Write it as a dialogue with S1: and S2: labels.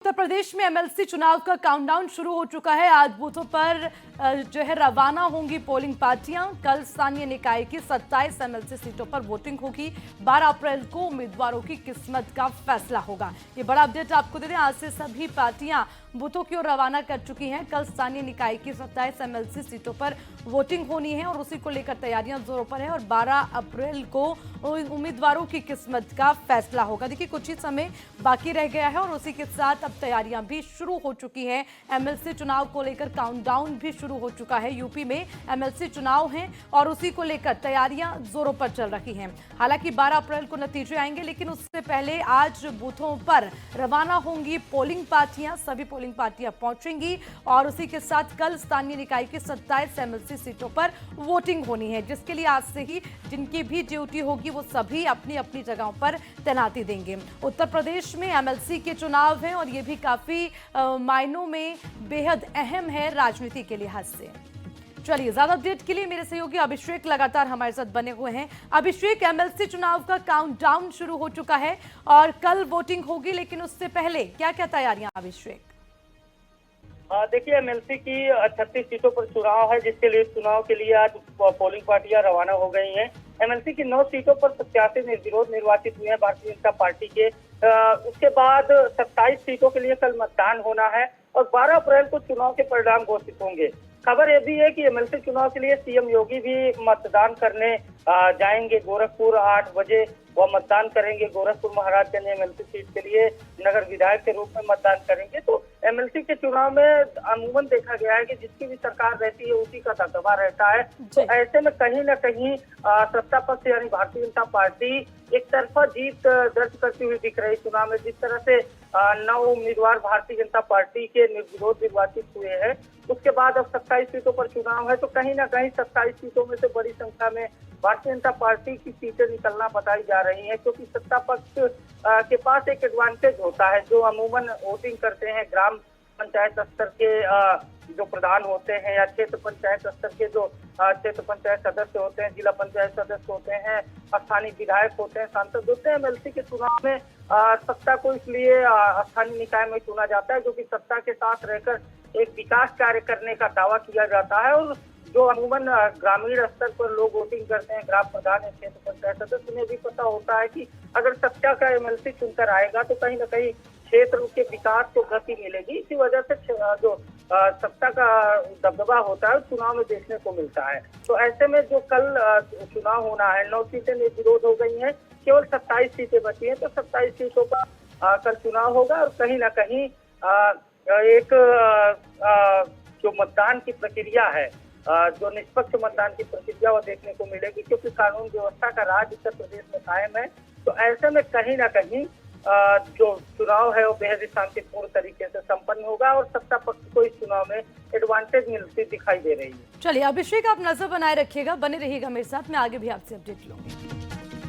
S1: उत्तर प्रदेश में एमएलसी चुनाव का काउंटडाउन शुरू हो चुका है। आज बूथों पर जो है रवाना होंगी पोलिंग पार्टियां। कल स्थानीय निकाय की 27 एमएलसी सीटों पर वोटिंग होगी। 12 अप्रैल को उम्मीदवारों की किस्मत का फैसला होगा। ये बड़ा अपडेट आपको दे दें, आज से सभी पार्टियां बूथों की ओर रवाना कर चुकी हैं। कल स्थानीय निकाय की 27 एमएलसी सीटों पर वोटिंग होनी है और उसी को लेकर तैयारियां जोरों पर है और 12 अप्रैल को उम्मीदवारों की किस्मत का फैसला होगा। देखिए, कुछ ही समय बाकी रह गया है और उसी के साथ अब तैयारियां भी शुरू हो चुकी हैं। एमएलसी चुनाव को लेकर काउंटडाउन भी शुरू हो चुका है। यूपी में एमएलसी चुनाव हैं और उसी को लेकर तैयारियां जोरों पर चल रही हैं। हालांकि 12 अप्रैल को नतीजे आएंगे, लेकिन उससे पहले आज बूथों पर रवाना होंगी पोलिंग पार्टियां। सभी पोलिंग पार्टियां पहुंचेंगी और उसी के साथ कल स्थानीय निकाय की 27 एमएलसी सीटों पर वोटिंग होनी है, जिसके लिए आज से ही जिनकी भी ड्यूटी होगी वो सभी अपनी अपनी जगहों पर तैनाती देंगे। उत्तर प्रदेश में एमएलसी के चुनाव हैं और ये भी काफी मायनों में बेहद अहम है राजनीति के लिहाज से। चलिए, ज्यादा अपडेट के लिए मेरे सहयोगी अभिषेक लगातार हमारे साथ बने हुए हैं। अभिषेक, एमएलसी चुनाव का काउंटडाउन शुरू हो चुका है और कल वोटिंग होगी, लेकिन उससे पहले क्या क्या तैयारियां? अभिषेक,
S2: देखिए, एमएलसी की 36 सीटों पर चुनाव है, जिसके लिए चुनाव के लिए आज पोलिंग पार्टियां रवाना हो गई हैं। एमएलसी की 9 सीटों पर प्रत्याशी निर्विरोध निर्वाचित हुए हैं भारतीय जनता पार्टी के। उसके बाद 27 सीटों के लिए कल मतदान होना है और 12 अप्रैल को चुनाव के परिणाम घोषित होंगे। खबर यह भी है कि एमएलसी चुनाव के लिए सीएम योगी भी मतदान करने जाएंगे गोरखपुर। 8 बजे वह मतदान करेंगे। गोरखपुर महाराजगंज एमएलसी सीट के लिए नगर विधायक के रूप में मतदान करेंगे। तो एमएलसी के चुनाव में अमूमन देखा गया है कि जिसकी भी सरकार रहती है उसी का दबदबा रहता है। तो ऐसे में कहीं न कहीं सत्ता पक्ष यानी भारतीय जनता पार्टी एक तरफा जीत दर्ज करती हुई दिख रही चुनाव में। जिस तरह से 9 उम्मीदवार भारतीय जनता पार्टी के निर्विरोध निर्वाचित हुए हैं, उसके बाद अब 27 सीटों पर चुनाव है। तो कहीं ना कहीं 27 सीटों में से बड़ी संख्या में भारतीय जनता पार्टी की सीटें निकलना बताई जा रही हैं, क्योंकि सत्ता पक्ष के पास एक एडवांटेज होता है। जो अमूमन वोटिंग करते हैं ग्राम पंचायत स्तर के जो प्रधान होते हैं या क्षेत्र पंचायत स्तर के जो क्षेत्र पंचायत सदस्य होते हैं, जिला पंचायत सदस्य होते हैं, स्थानीय विधायक होते हैं, सांसद होते हैं। एमएलसी के चुनाव में सत्ता को इसलिए स्थानीय निकाय में चुना जाता है, जो कि सत्ता के साथ रहकर एक विकास कार्य करने का दावा किया जाता है। और जो अमूमन ग्रामीण स्तर पर लोग वोटिंग करते हैं, ग्राम प्रधान या क्षेत्र पंचायत सदस्य, उन्हें भी पता होता है कि अगर सत्ता का एमएलसी चुनकर आएगा तो कहीं न कहीं क्षेत्र के विकास को गति मिलेगी। इसी वजह से जो सत्ता का दबदबा होता है चुनाव में देखने को मिलता है। तो ऐसे में जो कल चुनाव होना है, 9 सीटें निर्विरोध हो गई हैं, केवल 27 सीटें बची हैं। तो 27 सीटों का कल चुनाव होगा और कहीं ना कहीं एक जो मतदान की प्रक्रिया है, जो निष्पक्ष मतदान की प्रक्रिया वो देखने को मिलेगी, क्योंकि कानून व्यवस्था का राज उत्तर प्रदेश में कायम है। तो ऐसे में कहीं ना कहीं जो चुनाव है वो बेहद शांतिपूर्ण तरीके से संपन्न होगा और सत्ता पक्ष को इस चुनाव में एडवांटेज मिलती दिखाई दे रही है।
S1: चलिए अभिषेक, आप नजर बनाए रखिएगा, बने रहिएगा मेरे साथ, मैं आगे भी आपसे अपडेट लूंगी।